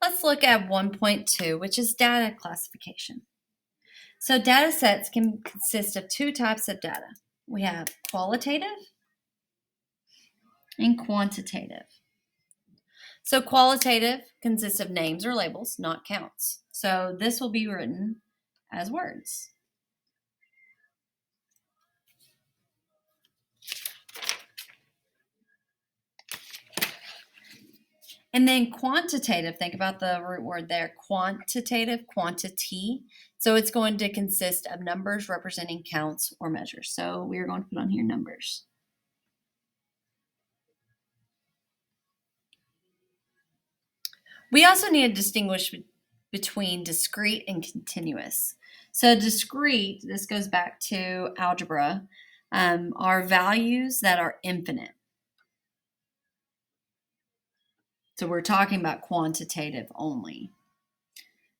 Let's look at 1.2, which is data classification. So data sets can consist of two types of data. We have qualitative and quantitative. So qualitative consists of names or labels, not counts. So this will be written as words. And then quantitative, think about the root word there, quantitative, quantity. So it's going to consist of numbers representing counts or measures. So we're going to put on here numbers. We also need to distinguish between discrete and continuous. So discrete, this goes back to algebra, are values that are infinite. So we're talking about quantitative only.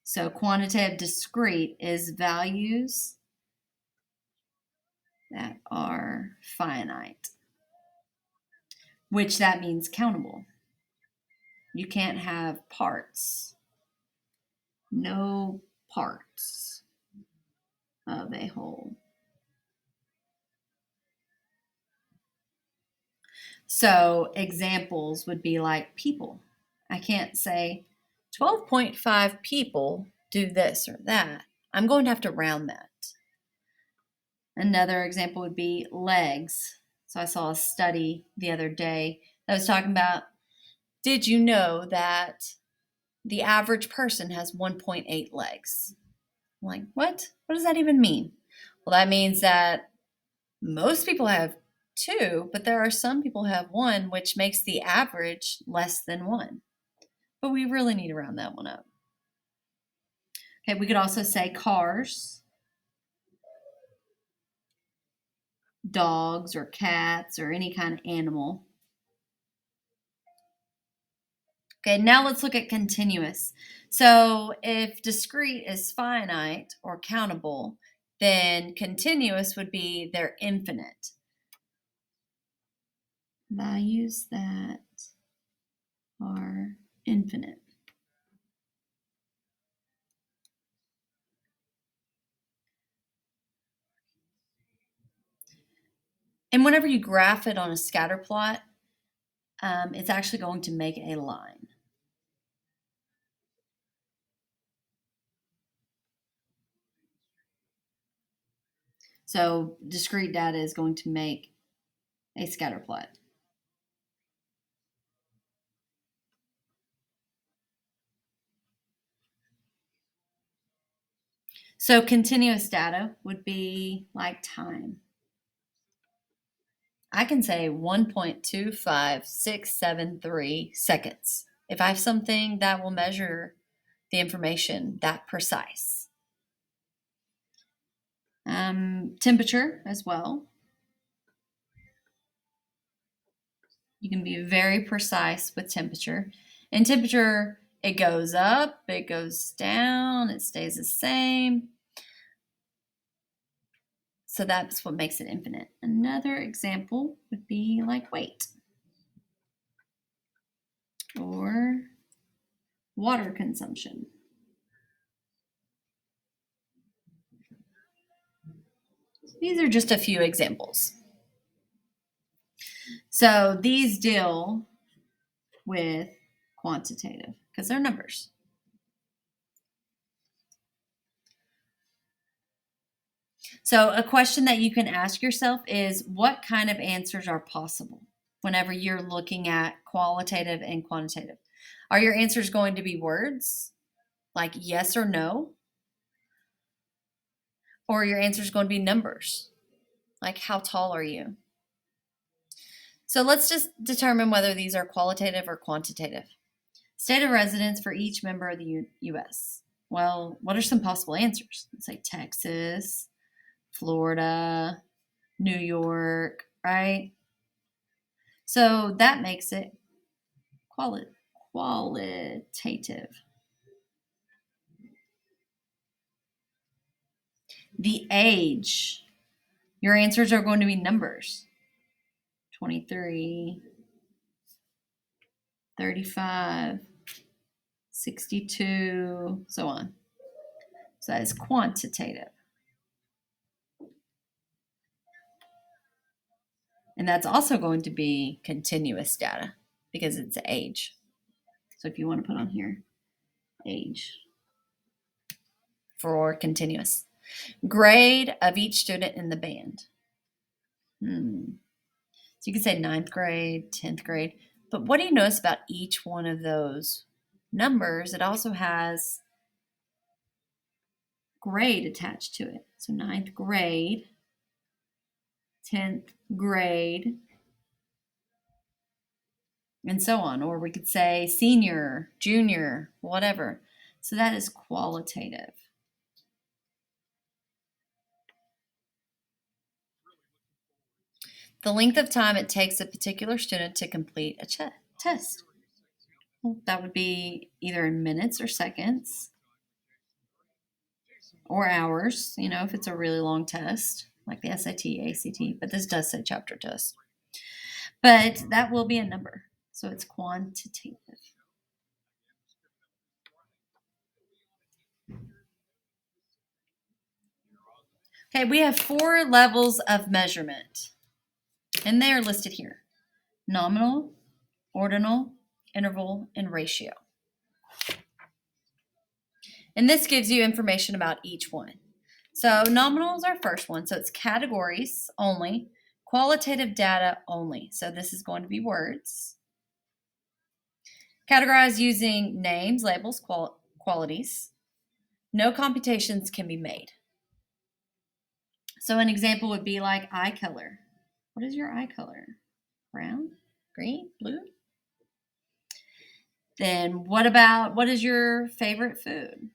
So quantitative discrete is values that are finite, which that means countable. You can't have parts. No parts of a whole. So examples would be like people. I can't say 12.5 people do this or that. I'm going to have to round that. Another example would be legs. So I saw a study the other day that was talking about, did you know that the average person has 1.8 legs? I'm like, what? What does that even mean? Well, that means that most people have 2, but there are some people who have 1, which makes the average less than 1. But we really need to round that one up. Okay, we could also say cars, dogs or cats or any kind of animal. Okay, now let's look at continuous. So if discrete is finite or countable, then continuous would be they're infinite. Values that are infinite. And whenever you graph it on a scatter plot, it's actually going to make a line. So discrete data is going to make a scatter plot. So continuous data would be like time. I can say 1.25673 seconds. If I have something that will measure the information that precise. Temperature as well. You can be very precise with temperature. And temperature, it goes up, it goes down, it stays the same. So that's what makes it infinite. Another example would be like weight or water consumption. These are just a few examples. So these deal with quantitative because they're numbers. So a question that you can ask yourself is, what kind of answers are possible whenever you're looking at qualitative and quantitative? Are your answers going to be words like yes or no? Or are your answers going to be numbers like how tall are you? So let's just determine whether these are qualitative or quantitative. State of residence for each member of the U.S. Well, what are some possible answers? Let's say Texas, Florida, New York, right? So that makes it qualitative. The age, your answers are going to be numbers. 23, 35, 62, so on. So that is quantitative. And that's also going to be continuous data because it's age. So if you want to put on here, age for continuous. Grade of each student in the band. So you could say 9th grade, 10th grade. But what do you notice about each one of those numbers? It also has grade attached to it. So 9th grade, 10th grade, and so on. Or we could say senior, junior, whatever. So that is qualitative. The length of time it takes a particular student to complete a test. Well, that would be either in minutes or seconds or hours, if it's a really long test, like the SAT, ACT, but this does say chapter test. But that will be a number, so it's quantitative. Okay, we have 4 levels of measurement, and they are listed here: nominal, ordinal, interval, and ratio. And this gives you information about each one. So nominal is our first one, so it's categories only, qualitative data only. So this is going to be words. Categorized using names, labels, qualities. No computations can be made. So an example would be like eye color. What is your eye color? Brown, green, blue? Then what is your favorite food?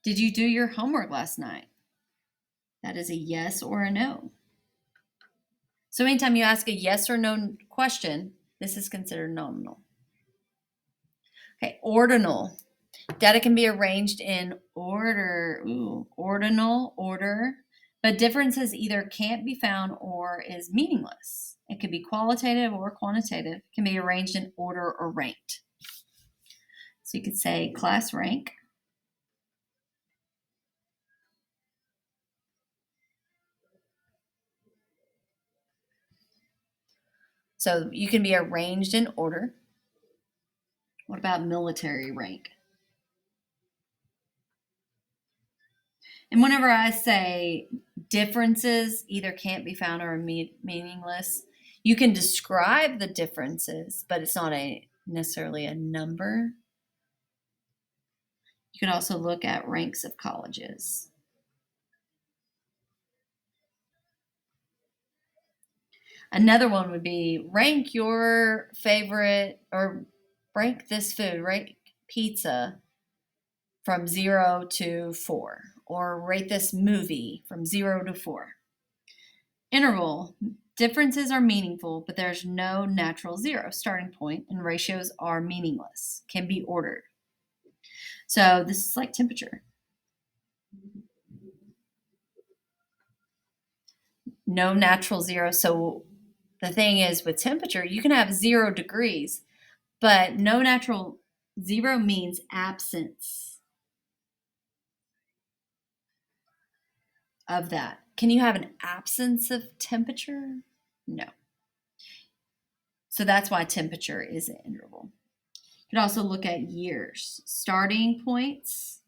Did you do your homework last night? That is a yes or a no. So anytime you ask a yes or no question, this is considered nominal. Okay, ordinal. Data can be arranged in order, ordinal, order, but differences either can't be found or is meaningless. It could be qualitative or quantitative. It can be arranged in order or ranked. So you could say class rank. So you can be arranged in order. What about military rank? And whenever I say differences either can't be found or are meaningless, you can describe the differences, but it's not necessarily a number. You can also look at ranks of colleges. Another one would be rank your favorite, or rank this food, rank pizza from 0 to 4, or rate this movie from 0 to 4. Interval. Differences are meaningful, but there's no natural zero starting point, and ratios are meaningless, can be ordered. So this is like temperature. No natural zero. So the thing is with temperature, you can have 0 degrees, but no natural zero means absence of that. Can you have an absence of temperature? No. So that's why temperature is an interval. You can also look at years. Starting points,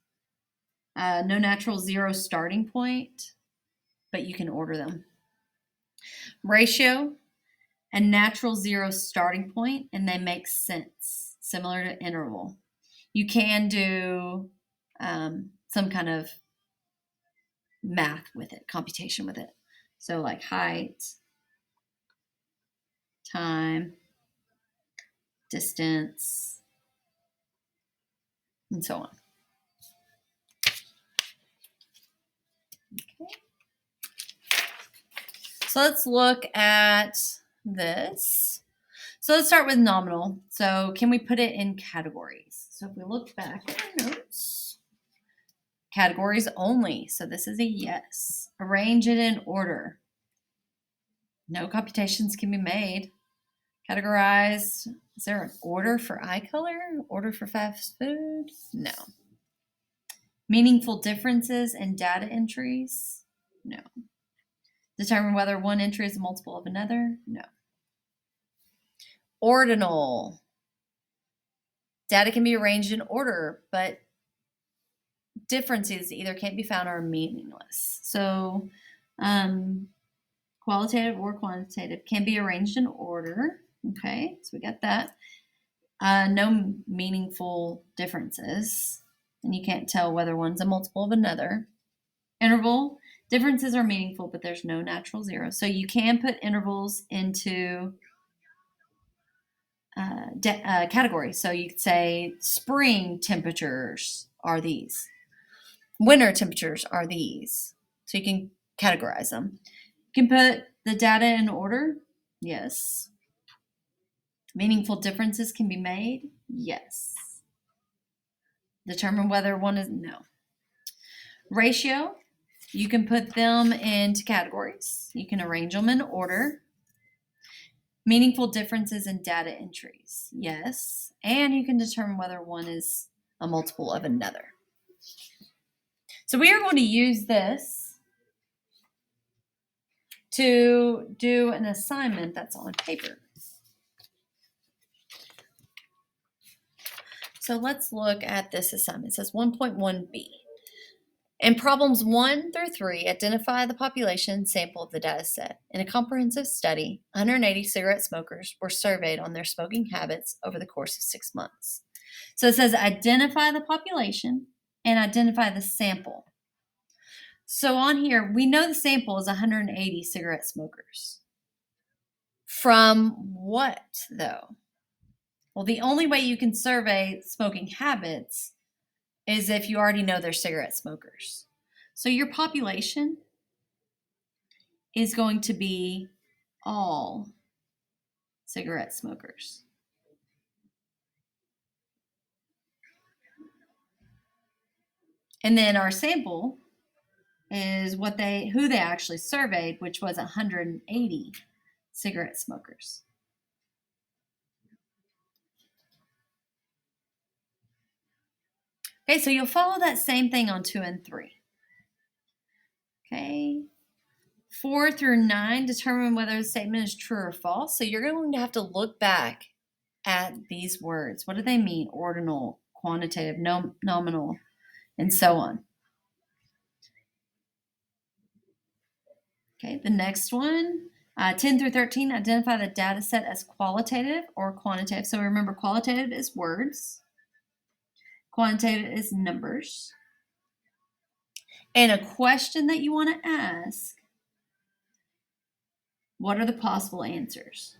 no natural zero starting point, but you can order them. Ratio, a natural zero starting point, and they make sense, similar to interval. You can do some kind of math with it, computation with it. So like height, time, distance, and so on. Okay. So let's look at this. So let's start with nominal. So can we put it in categories? So if we look back at our notes, categories only. So this is a yes. Arrange it in order. No computations can be made. Categorize. Is there an order for eye color? Order for fast food? No. Meaningful differences in data entries? No. Determine whether one entry is a multiple of another? No. Ordinal. Data can be arranged in order, but differences either can't be found or are meaningless. So, qualitative or quantitative can be arranged in order. Okay, so we got that. No meaningful differences, and you can't tell whether one's a multiple of another. Interval, differences are meaningful, but there's no natural zero. So you can put intervals into categories. So you could say spring temperatures are these. Winter temperatures are these. So you can categorize them. You can put the data in order. Yes. Meaningful differences can be made. Yes. Determine whether one is no. Ratio, you can put them into categories. You can arrange them in order. Meaningful differences in data entries. Yes. And you can determine whether one is a multiple of another. So we are going to use this to do an assignment that's on paper. So let's look at this assignment. It says 1.1b. In problems 1 through 3, identify the population sample of the data set. In a comprehensive study, 180 cigarette smokers were surveyed on their smoking habits over the course of 6 months. So it says identify the population and identify the sample. So on here, we know the sample is 180 cigarette smokers. From what, though? Well, the only way you can survey smoking habits is if you already know they're cigarette smokers. So your population is going to be all cigarette smokers. And then our sample is who they actually surveyed, which was 180 cigarette smokers. Okay, so you'll follow that same thing on 2 and 3. Okay. 4 through 9, determine whether the statement is true or false. So you're going to have to look back at these words. What do they mean? Ordinal, quantitative, nominal, and so on. Okay, the next one, 10 through 13, identify the data set as qualitative or quantitative. So remember, qualitative is words. Quantitative is numbers. And a question that you want to ask, what are the possible answers?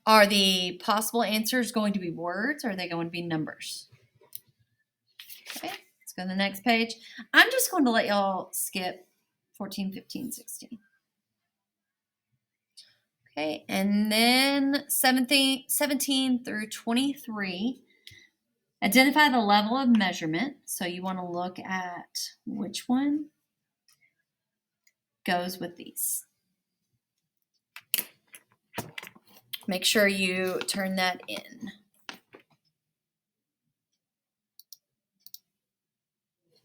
Are the possible answers going to be words or are they going to be numbers? Okay, let's go to the next page. I'm just going to let y'all skip 14, 15, 16. Okay, and then 17 through 23. Identify the level of measurement. So you want to look at which one goes with these. Make sure you turn that in.